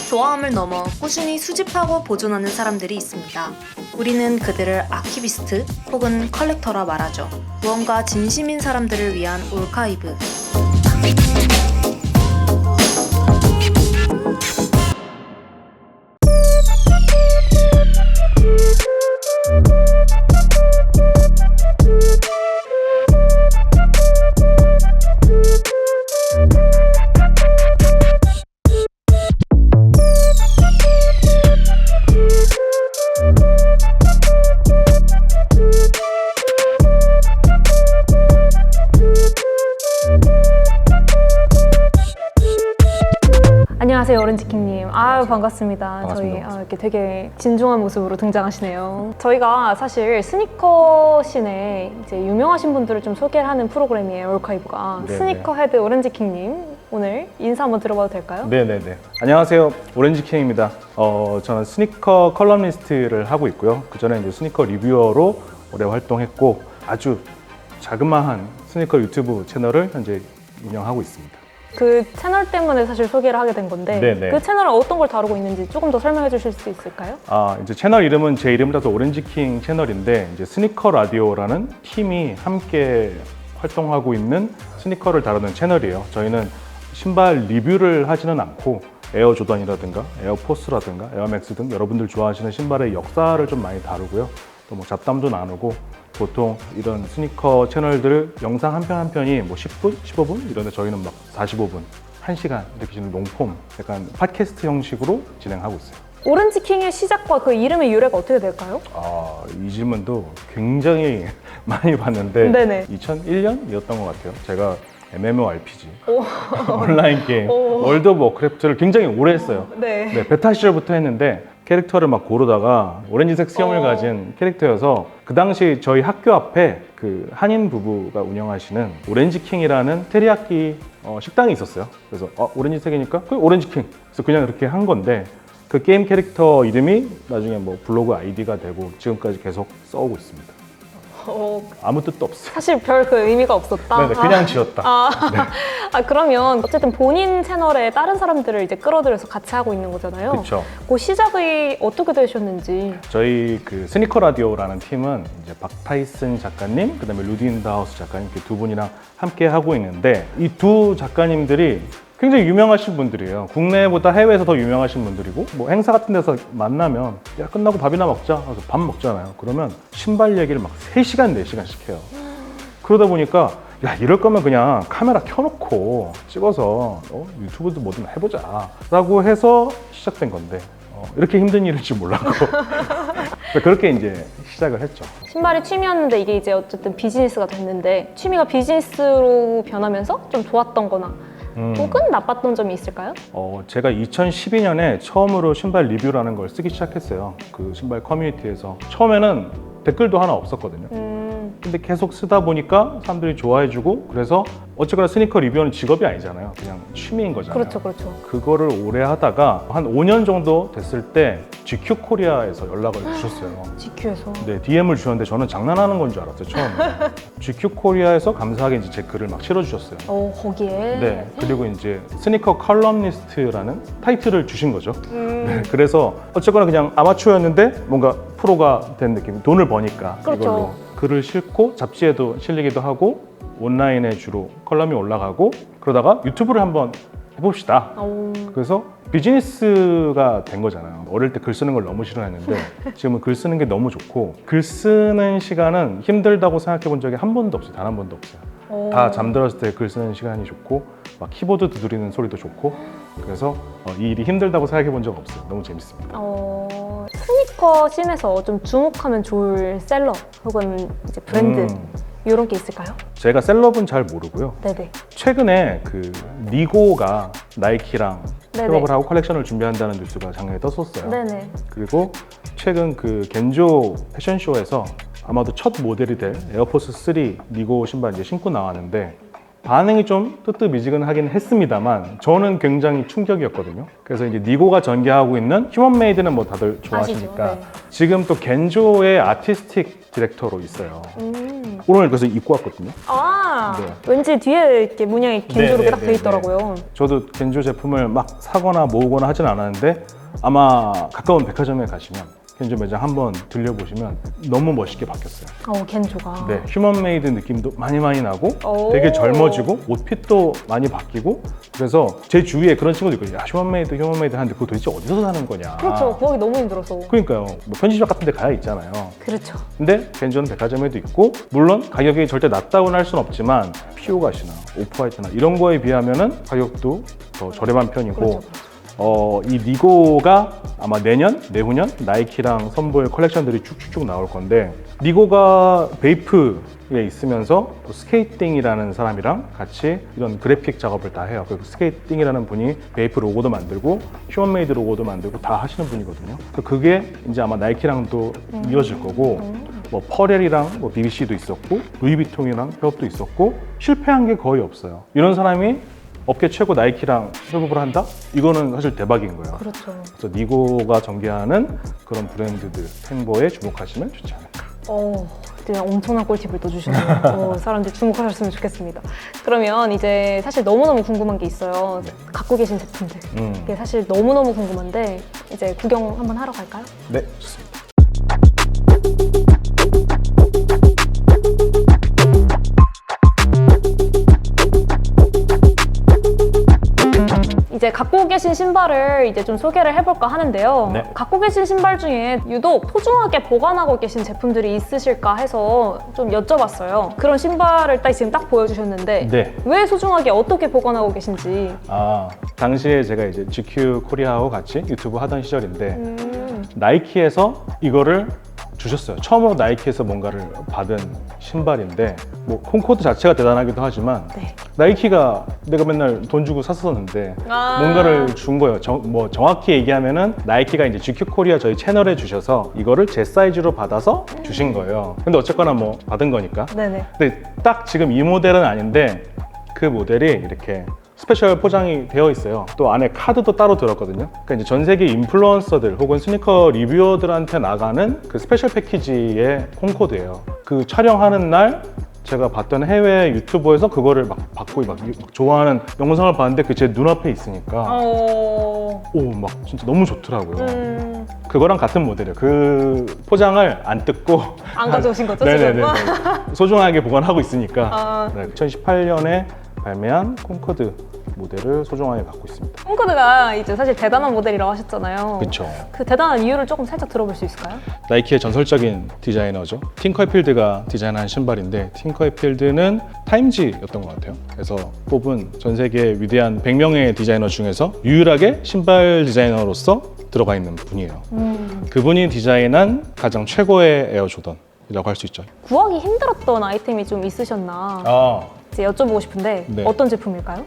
좋아함을 넘어 꾸준히 수집하고 보존하는 사람들이 있습니다. 우리는 그들을 아키비스트 혹은 컬렉터라 말하죠. 무언가 진심인 사람들을 위한 올카이브. 안녕하세요, 오렌지킹님. 아유, 반갑습니다. 반갑습니다. 저희 이렇게 되게 진중한 모습으로 등장하시네요. 저희가 사실 스니커 씬에 이제 유명하신 분들을 좀 소개를 하는 프로그램이에요, 올카이브가. 네네. 스니커 헤드 오렌지킹님, 오늘 인사 한번 들어봐도 될까요? 네네네. 안녕하세요. 오렌지킹입니다. 저는 스니커 컬럼니스트를 하고 있고요. 그 전에 이제 스니커 리뷰어로 오래 활동했고 아주 자그마한 스니커 유튜브 채널을 현재 운영하고 있습니다. 그 채널 때문에 사실 소개를 하게 된 건데 네네. 그 채널은 어떤 걸 다루고 있는지 조금 더 설명해 주실 수 있을까요? 이제 채널 이름은 제 이름 따서 오렌지킹 채널인데 이제 스니커 라디오라는 팀이 함께 활동하고 있는 스니커를 다루는 채널이에요. 저희는 신발 리뷰를 하지는 않고 에어 조던이라든가 에어포스라든가 에어맥스 등 여러분들 좋아하시는 신발의 역사를 좀 많이 다루고요. 또 뭐 잡담도 나누고 보통 이런 스니커 채널들 영상 한 편 한 편이 뭐 10분, 15분 이런데 저희는 막 45분, 1시간 이렇게 지금 롱폼 약간 팟캐스트 형식으로 진행하고 있어요. 오렌지킹의 시작과 그 이름의 유래가 어떻게 될까요? 이 질문도 굉장히 많이 봤는데 네네. 2001년이었던 것 같아요. 제가 MMORPG 온라인 게임 오. 월드 오브 워크래프트를 굉장히 오래 했어요. 네. 베타 시절부터 했는데 캐릭터를 막 고르다가 오렌지색 수염을 가진 캐릭터여서 그 당시 저희 학교 앞에 그 한인 부부가 운영하시는 오렌지킹이라는 테리야끼 식당이 있었어요. 그래서 오렌지색이니까 그 오렌지킹. 그래서 그냥 이렇게 한 건데 그 게임 캐릭터 이름이 나중에 뭐 블로그 아이디가 되고 지금까지 계속 써오고 있습니다. 아무 뜻도 없어요. 사실 별 그 의미가 없었다. 네네, 그냥 지었다. 그러면 어쨌든 본인 채널에 다른 사람들을 이제 끌어들여서 같이 하고 있는 거잖아요. 그렇죠. 그 시작이 어떻게 되셨는지. 저희 그 스니커 라디오라는 팀은 이제 박타이슨 작가님, 그다음에 루디 인더하우스 작가님 이렇게 두 분이랑 함께 하고 있는데 이 두 작가님들이 굉장히 유명하신 분들이에요. 국내보다 해외에서 더 유명하신 분들이고 뭐 행사 같은 데서 만나면 야 끝나고 밥이나 먹자 그래서 밥 먹잖아요. 그러면 신발 얘기를 막 3시간, 4시간씩 해요. 그러다 보니까 야 이럴 거면 그냥 카메라 켜놓고 찍어서 유튜브도 뭐든 해보자 라고 해서 시작된 건데 이렇게 힘든 일일 줄 몰랐고 그렇게 이제 시작을 했죠. 신발이 취미였는데 이게 이제 어쨌든 비즈니스가 됐는데 취미가 비즈니스로 변하면서 좀 좋았던 거나 혹은 나빴던 점이 있을까요? 제가 2012년에 처음으로 신발 리뷰라는 걸 쓰기 시작했어요. 그 신발 커뮤니티에서. 처음에는 댓글도 하나 없었거든요. 근데 계속 쓰다 보니까 사람들이 좋아해주고 그래서 어쨌거나 스니커 리뷰는 직업이 아니잖아요. 그냥 취미인 거잖아요. 그렇죠, 그렇죠. 그거를 오래 하다가 한 5년 정도 됐을 때 GQ 코리아에서 연락을 주셨어요. GQ에서. 네, DM을 주셨는데 저는 장난하는 건 줄 알았어요, 처음에. GQ 코리아에서 감사하게 이제 제 글을 막 실어주셨어요. 거기에. 네, 그리고 이제 스니커 컬럼니스트라는 타이틀을 주신 거죠. 네, 그래서 어쨌거나 그냥 아마추어였는데 뭔가 프로가 된 느낌. 돈을 버니까 그렇죠. 이걸로 글을 싣고 잡지에도 실리기도 하고 온라인에 주로 컬럼이 올라가고 그러다가 유튜브를 한번 해봅시다. 그래서 비즈니스가 된 거잖아요. 어릴 때 글 쓰는 걸 너무 싫어했는데 지금은 글 쓰는 게 너무 좋고 글 쓰는 시간은 힘들다고 생각해 본 적이 한 번도 없어요. 단 한 번도 없어요. 다 잠들었을 때 글 쓰는 시간이 좋고 막 키보드 두드리는 소리도 좋고 그래서 이 일이 힘들다고 생각해 본 적 없어요. 너무 재밌습니다. 스니커 씬에서 좀 주목하면 좋을 셀러 혹은 이제 브랜드 이런 게 있을까요? 제가 셀럽은 잘 모르고요. 네네. 최근에 그 니고가 나이키랑 네네. 협업을 하고 컬렉션을 준비한다는 뉴스가 작년에 떴었어요. 네네. 그리고 최근 그 겐조 패션쇼에서 아마도 첫 모델이 될 에어포스 3 니고 신발 이제 신고 나왔는데 반응이 좀 뜨뜻미지근하긴 했습니다만 저는 굉장히 충격이었거든요. 그래서 이제 니고가 전개하고 있는 휴먼메이드는 뭐 다들 좋아하시니까 아시죠? 네. 지금 또 겐조의 아티스틱 디렉터로 있어요. 오늘 그래서 입고 왔거든요. 아, 네. 왠지 뒤에 이렇게 문양이 겐조로 네, 딱 네, 돼 네, 있더라고요. 저도 겐조 제품을 막 사거나 모으거나 하진 않았는데 아마 가까운 백화점에 가시면 겐조 매장 한번 들려보시면 너무 멋있게 바뀌었어요. 겐조가. 네, 휴먼메이드 느낌도 많이 나고 오. 되게 젊어지고 옷핏도 많이 바뀌고 그래서 제 주위에 그런 친구도 있거든요. 야, 휴먼메이드 하는데 그거 도대체 어디서 사는 거냐. 그렇죠. 구하기 너무 힘들어서. 그러니까요. 뭐 편집샵 같은 데 가야 있잖아요. 그렇죠. 근데 겐조는 백화점에도 있고 물론 가격이 절대 낮다고는 할 수는 없지만 피오가시나 오프화이트나 이런 거에 비하면은 가격도 더 저렴한 편이고 그렇죠. 이 니고가 아마 내년, 내후년 나이키랑 선보일 컬렉션들이 쭉쭉쭉 나올 건데 니고가 베이프에 있으면서 또 스케이팅이라는 사람이랑 같이 이런 그래픽 작업을 다 해요. 그 스케이팅이라는 분이 베이프 로고도 만들고 휴먼메이드 로고도 만들고 다 하시는 분이거든요. 그게 이제 아마 나이키랑도 이어질 거고 뭐 퍼렐이랑 뭐 BBC도 있었고 루이비통이랑 협업도 있었고 실패한 게 거의 없어요. 이런 사람이 업계 최고 나이키랑 협업을 한다? 이거는 사실 대박인 거예요. 그렇죠. 그래서 니고가 전개하는 그런 브랜드들 행보에 주목하시면 좋지 않을까. 그냥 엄청난 꿀팁을 또 주시네요. 사람들 주목하셨으면 좋겠습니다. 그러면 이제 사실 너무너무 궁금한 게 있어요. 네. 갖고 계신 제품들. 이게 사실 너무너무 궁금한데 이제 구경 한번 하러 갈까요? 네, 좋습니다. 이제 갖고 계신 신발을 이제 좀 소개를 해볼까 하는데요. 네. 갖고 계신 신발 중에 유독 소중하게 보관하고 계신 제품들이 있으실까 해서 좀 여쭤봤어요. 그런 신발을 지금 딱 보여주셨는데 네. 왜 소중하게 어떻게 보관하고 계신지. 당시에 제가 이제 GQ 코리아하고 같이 유튜브 하던 시절인데 나이키에서 이거를 주셨어요. 처음으로 나이키에서 뭔가를 받은 신발인데 뭐 콩코드 자체가 대단하기도 하지만 네. 나이키가 내가 맨날 돈 주고 샀었는데 뭔가를 준 거예요. 뭐 정확히 얘기하면은 나이키가 이제 GQ 코리아 저희 채널에 주셔서 이거를 제 사이즈로 받아서 주신 거예요. 근데 어쨌거나 뭐 받은 거니까. 네네. 근데 딱 지금 이 모델은 아닌데 그 모델이 이렇게 스페셜 포장이 되어 있어요. 또 안에 카드도 따로 들었거든요. 그러니까 이제 전 세계 인플루언서들 혹은 스니커 리뷰어들한테 나가는 그 스페셜 패키지의 홈코드예요. 그 촬영하는 날 제가 봤던 해외 유튜버에서 그거를 막 받고 막 좋아하는 영상을 봤는데 그 제 눈앞에 있으니까 막 진짜 너무 좋더라고요. 그거랑 같은 모델이에요. 그 포장을 안 뜯고 안 가져오신 거죠? 네네네. 지금? 소중하게 보관하고 있으니까 2018년에 발매한 콩코드 모델을 소중하게 갖고 있습니다. 콩코드가 이제 사실 대단한 모델이라고 하셨잖아요. 그렇죠. 그 대단한 이유를 조금 살짝 들어볼 수 있을까요? 나이키의 전설적인 디자이너죠. 팅커필드가 디자인한 신발인데 팅커필드는 타임지였던 것 같아요. 그래서 뽑은 전 세계 위대한 100명의 디자이너 중에서 유일하게 신발 디자이너로서 들어가 있는 분이에요. 그분이 디자인한 가장 최고의 에어 조던이라고 할 수 있죠. 구하기 힘들었던 아이템이 좀 있으셨나 이제 여쭤보고 싶은데 네. 어떤 제품일까요?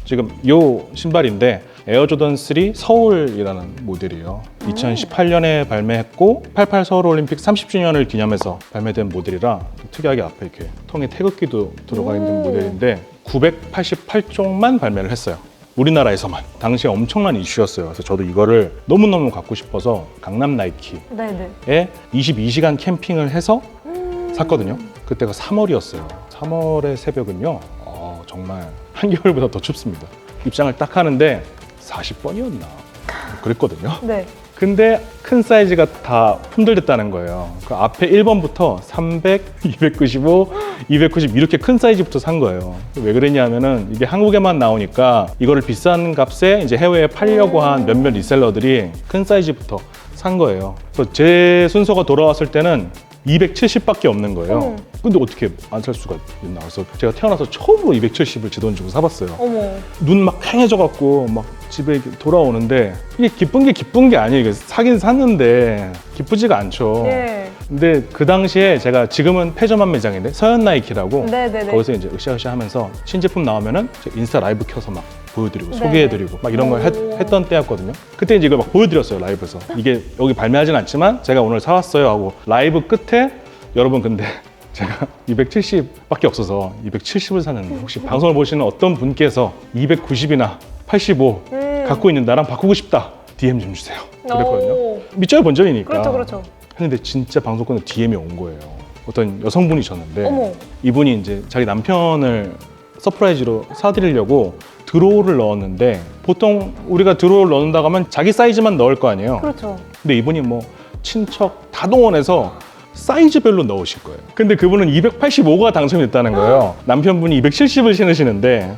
지금 요 신발인데 에어조던 3 서울이라는 모델이에요. 2018년에 발매했고 88 서울올림픽 30주년을 기념해서 발매된 모델이라 특이하게 앞에 이렇게 통에 태극기도 들어가 있는 모델인데 988종만 발매를 했어요. 우리나라에서만. 당시에 엄청난 이슈였어요. 그래서 저도 이거를 너무너무 갖고 싶어서 강남 나이키에 네네. 22시간 캠핑을 해서 샀거든요. 그때가 3월이었어요. 3월의 새벽은요, 정말 한겨울보다 더 춥습니다. 입장을 딱 하는데 40번이었나 그랬거든요. 네. 근데 큰 사이즈가 다 품절됐다는 거예요. 그 앞에 1번부터 300, 295, 290 이렇게 큰 사이즈부터 산 거예요. 왜 그랬냐면은 이게 한국에만 나오니까 이거를 비싼 값에 이제 해외에 팔려고 한 몇몇 리셀러들이 큰 사이즈부터 산 거예요. 그래서 제 순서가 돌아왔을 때는 270밖에 없는 거예요. 근데 어떻게 안 살 수가 있나. 그래서 제가 태어나서 처음으로 270을 제 돈 주고 사봤어요. 어머. 눈 막 팽해져갖고 막 집에 돌아오는데 이게 기쁜 게 아니에요. 이게 사긴 샀는데 기쁘지가 않죠. 예. 근데 그 당시에 제가 지금은 폐점한 매장인데 서현 나이키라고 네네네. 거기서 이제 으쌰으쌰 하면서 신제품 나오면은 인스타 라이브 켜서 막 보여드리고 네네. 소개해드리고 막 이런 걸 오. 했던 때였거든요. 그때 이제 이걸 막 보여드렸어요, 라이브에서. 이게 여기 발매하진 않지만 제가 오늘 사왔어요 하고 라이브 끝에 여러분 근데 제가 270밖에 없어서 270을 샀는데 혹시 방송을 보시는 어떤 분께서 290이나 85 갖고 있는 나랑 바꾸고 싶다 DM 좀 주세요. 그랬거든요. 오. 밑줄 본전이니까. 그렇죠, 그렇죠. 했는데 진짜 방송 끝에 DM이 온 거예요. 어떤 여성분이셨는데 어머. 이분이 이제 자기 남편을 서프라이즈로 사드리려고 드로우를 넣었는데 보통 우리가 드로우를 넣는다고 하면 자기 사이즈만 넣을 거 아니에요. 그렇죠. 근데 이분이 뭐 친척 다 동원해서 사이즈별로 넣으실 거예요. 근데 그분은 285가 당첨이 됐다는 거예요. 남편분이 270을 신으시는데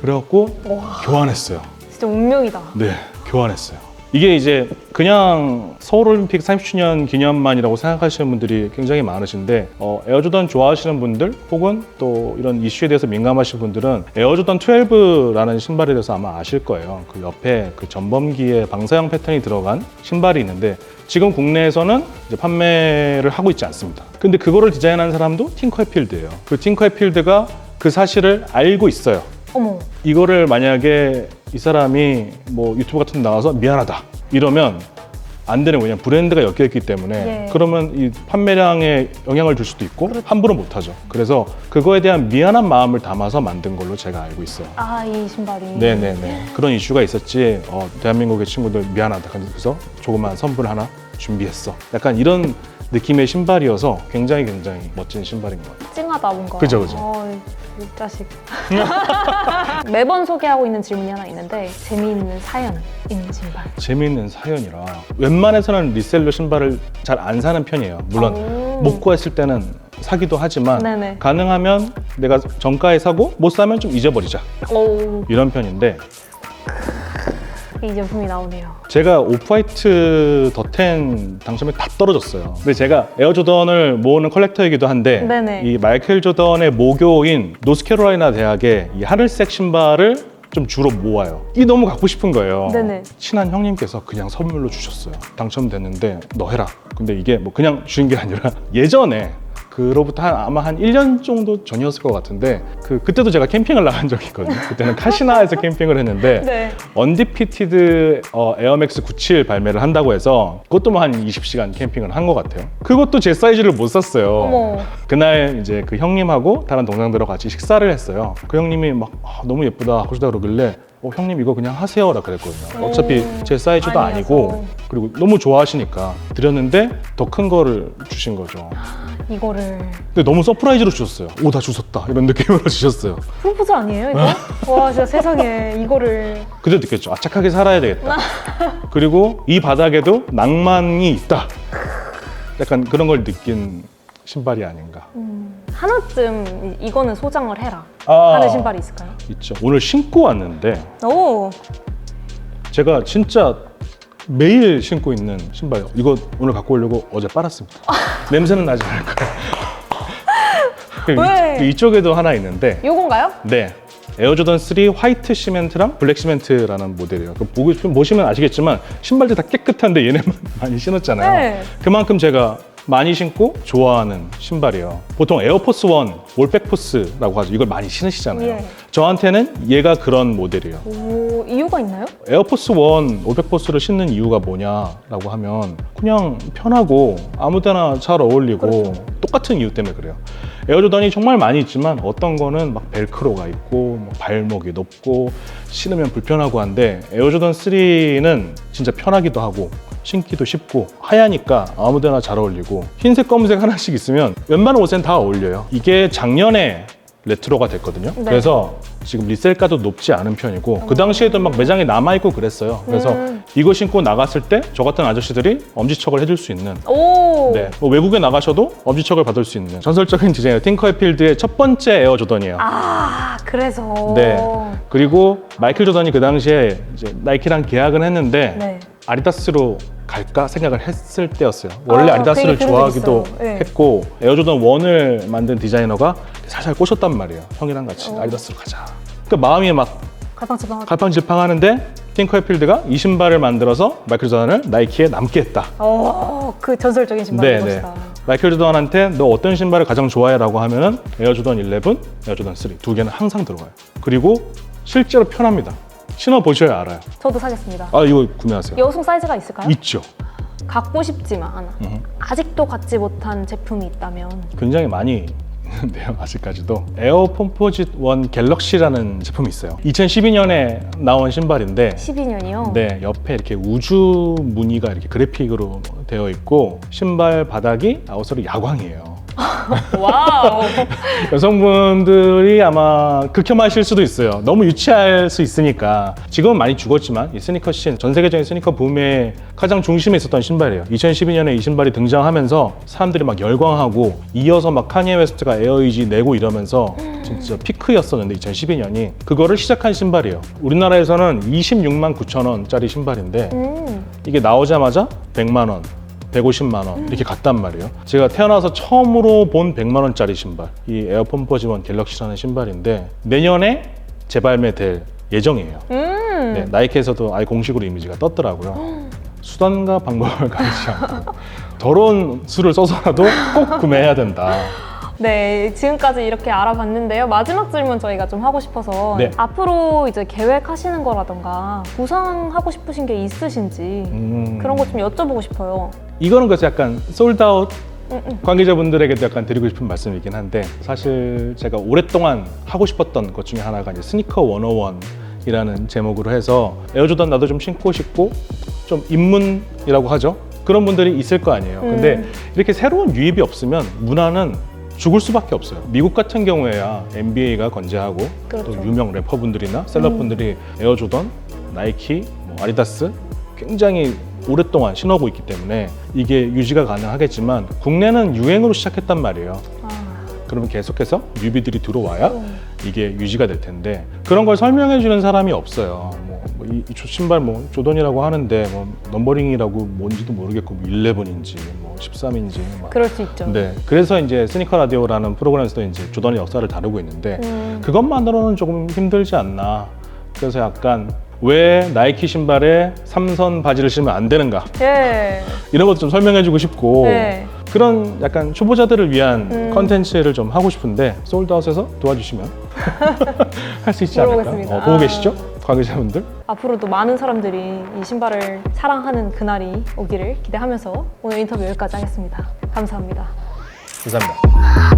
그래갖고 와. 교환했어요. 진짜 운명이다. 네, 교환했어요. 이게 이제 그냥 서울올림픽 30주년 기념만이라고 생각하시는 분들이 굉장히 많으신데 에어조던 좋아하시는 분들 혹은 또 이런 이슈에 대해서 민감하신 분들은 에어조던 12라는 신발에 대해서 아마 아실 거예요. 그 옆에 그 전범기에 방사형 패턴이 들어간 신발이 있는데 지금 국내에서는 이제 판매를 하고 있지 않습니다. 근데 그거를 디자인한 사람도 팅커필드예요. 그 팅커필드가 그 사실을 알고 있어요. 어머. 이거를 만약에 이 사람이 뭐 유튜브 같은 데 나와서 미안하다 이러면 안 되는 거냐. 브랜드가 엮여있기 때문에 예. 그러면 이 판매량에 영향을 줄 수도 있고 함부로 못하죠. 그래서 그거에 대한 미안한 마음을 담아서 만든 걸로 제가 알고 있어요. 아, 이 신발이. 네네네. 그런 이슈가 있었지 대한민국의 친구들 미안하다. 그래서 조그만 선물 하나 준비했어. 약간 이런 느낌의 신발이어서 굉장히 멋진 신발인 것 같아요. 찡하다 뭔가. 그죠, 그죠. 이 자식. 매번 소개하고 있는 질문이 하나 있는데 재미있는 사연 있는 신발. 재미있는 사연이라 웬만해서는 리셀러 신발을 잘 안 사는 편이에요. 물론 못 구했을 때는 사기도 하지만 네네. 가능하면 내가 정가에 사고 못 사면 좀 잊어버리자 오. 이런 편인데 이 제품이 나오네요. 제가 오프화이트 더10 당첨이 다 떨어졌어요. 근데 제가 에어조던을 모으는 컬렉터이기도 한데 네네. 이 마이클 조던의 모교인 노스캐롤라이나 대학의 이 하늘색 신발을 좀 주로 모아요. 이 너무 갖고 싶은 거예요. 네네. 친한 형님께서 그냥 선물로 주셨어요. 당첨됐는데 너 해라. 근데 이게 뭐 그냥 주신 게 아니라 예전에 그로부터 아마 한 1년 정도 전이었을 것 같은데 그때도 제가 캠핑을 나간 적이 있거든요. 그때는 카시나에서 캠핑을 했는데 네. 언디피티드 에어맥스 97 발매를 한다고 해서 그것도 뭐 한 20시간 캠핑을 한 것 같아요. 그것도 제 사이즈를 못 샀어요. 어머. 그날 이제 그 형님하고 다른 동생들하고 같이 식사를 했어요. 그 형님이 막 너무 예쁘다 하고 싶다 그러길래 형님 이거 그냥 하세요라 그랬거든요. 어차피 제 사이즈도 아니어서. 아니고 그리고 너무 좋아하시니까 드렸는데 더 큰 거를 주신 거죠. 이거를 근데 너무 서프라이즈로 주셨어요. 오, 다 주셨다 이런 느낌으로 주셨어요. 프로포즈 아니에요 이거? 와 진짜 세상에 이거를. 그때 느꼈죠. 착하게 살아야 되겠다. 그리고 이 바닥에도 낭만이 있다. 약간 그런 걸 느낀 신발이 아닌가. 하나쯤 이거는 소장을 해라 아. 하는 신발이 있을까요? 있죠. 오늘 신고 왔는데 오. 제가 진짜 매일 신고 있는 신발. 이거 오늘 갖고 오려고 어제 빨았습니다. 냄새는 나지 않을 거예요. 왜? 이쪽에도 하나 있는데 요건가요? 네. 에어조던 3 화이트 시멘트랑 블랙 시멘트라는 모델이에요. 보시면 아시겠지만 신발들 다 깨끗한데 얘네만 많이 신었잖아요. 네. 그만큼 제가 많이 신고 좋아하는 신발이에요. 보통 에어포스 1 올백포스라고 하죠. 이걸 많이 신으시잖아요. 예. 저한테는 얘가 그런 모델이에요. 오, 이유가 있나요? 에어포스 1 올백포스를 신는 이유가 뭐냐라고 하면 그냥 편하고 아무데나 잘 어울리고 그렇죠. 똑같은 이유 때문에 그래요. 에어조던이 정말 많이 있지만 어떤 거는 막 벨크로가 있고 뭐 발목이 높고 신으면 불편하고 한데 에어조던 3는 진짜 편하기도 하고 신기도 쉽고 하얘니까 아무데나 잘 어울리고 흰색 검은색 하나씩 있으면 웬만한 옷엔 다 어울려요. 이게 작년에 레트로가 됐거든요. 네. 그래서 지금 리셀가도 높지 않은 편이고 그 당시에도 막 매장에 남아있고 그랬어요. 그래서 이거 신고 나갔을 때 저 같은 아저씨들이 엄지척을 해줄 수 있는 오. 네, 뭐 외국에 나가셔도 엄지척을 받을 수 있는 전설적인 디자이너 팅커필드의 첫 번째 에어 조던이에요. 아 그래서. 네. 그리고 마이클 조던이 그 당시에 이제 나이키랑 계약을 했는데 네. 아디다스로 갈까 생각을 했을 때였어요. 원래 아, 아디다스를 그 얘기 좋아하기도 들은 적 있어요. 네. 했고 에어조던 1을 만든 디자이너가 살살 꼬셨단 말이에요. 형이랑 같이 아디다스로 가자. 그 마음이 막 갈팡질팡. 갈팡질팡하는데 팅커필드가 이 신발을 만들어서 마이클 조던을 나이키에 남게 했다. 그 전설적인 신발인 것이다. 마이클 조던한테 너 어떤 신발을 가장 좋아해? 라고 하면은 에어조던 11, 에어조던 3 두 개는 항상 들어가요. 그리고 실제로 편합니다. 신어보셔야 알아요. 저도 사겠습니다. 아 이거 구매하세요. 여성 사이즈가 있을까요? 있죠. 갖고 싶지만 아직도 갖지 못한 제품이 있다면 굉장히 많이 있는데요, 아직까지도. 에어 폼포짓 1 갤럭시라는 제품이 있어요. 2012년에 나온 신발인데 12년이요? 네, 옆에 이렇게 우주 무늬가 이렇게 그래픽으로 되어 있고 신발 바닥이 아웃솔이 야광이에요. 와우. 여성분들이 아마 극혐하실 수도 있어요. 너무 유치할 수 있으니까. 지금은 많이 죽었지만 이 스니커 씬, 전 세계적인 스니커 붐의 가장 중심에 있었던 신발이에요. 2012년에 이 신발이 등장하면서 사람들이 막 열광하고 이어서 막 카니에 웨스트가 에어이지 내고 이러면서 진짜 피크였었는데 2012년이 그거를 시작한 신발이에요. 우리나라에서는 26만 9천 원짜리 신발인데 이게 나오자마자 100만 원, 150만 원 이렇게 갔단 말이에요. 제가 태어나서 처음으로 본 100만 원짜리 신발, 이 에어 폼포짓 1 갤럭시라는 신발인데 내년에 재발매될 예정이에요. 네, 나이키에서도 아예 공식으로 이미지가 떴더라고요. 수단과 방법을 가리지 않고 더러운 수를 써서라도 꼭 구매해야 된다. 네, 지금까지 이렇게 알아봤는데요. 마지막 질문 저희가 좀 하고 싶어서 네. 앞으로 이제 계획하시는 거라던가 구상하고 싶으신 게 있으신지 그런 거 좀 여쭤보고 싶어요. 이거는 그래서 약간 솔드아웃 관계자분들에게도 약간 드리고 싶은 말씀이긴 한데 사실 제가 오랫동안 하고 싶었던 것 중에 하나가 이제 스니커 101이라는 제목으로 해서 에어조던 나도 좀 신고 싶고 좀 입문이라고 하죠. 그런 분들이 있을 거 아니에요. 근데 이렇게 새로운 유입이 없으면 문화는 죽을 수밖에 없어요. 미국 같은 경우에야 NBA가 건재하고 그렇죠. 또 유명 래퍼분들이나 셀럽분들이 에어조던, 나이키, 뭐 아디다스 굉장히 오랫동안 신어오고 있기 때문에 이게 유지가 가능하겠지만 국내는 유행으로 시작했단 말이에요. 그러면 계속해서 뉴비들이 들어와야 이게 유지가 될 텐데 그런 걸 설명해 주는 사람이 없어요. 이 신발 뭐 조던이라고 하는데 뭐 넘버링이라고 뭔지도 모르겠고 뭐 11인지 뭐 13인지 막. 그럴 수 있죠. 네, 그래서 이제 스니커 라디오라는 프로그램에서도 이제 조던의 역사를 다루고 있는데 그것만으로는 조금 힘들지 않나. 그래서 약간 왜 나이키 신발에 삼선 바지를 신으면 안 되는가 예. 이런 것도 좀 설명해주고 싶고 네. 그런 약간 초보자들을 위한 컨텐츠를 좀 하고 싶은데 솔드아웃에서 도와주시면 할 수 있지 않을까? 물어보겠습니다. 보고 계시죠? 관계자분들? 앞으로도 많은 사람들이 이 신발을 사랑하는 그날이 오기를 기대하면서 오늘 인터뷰 여기까지 하겠습니다. 감사합니다. 감사합니다.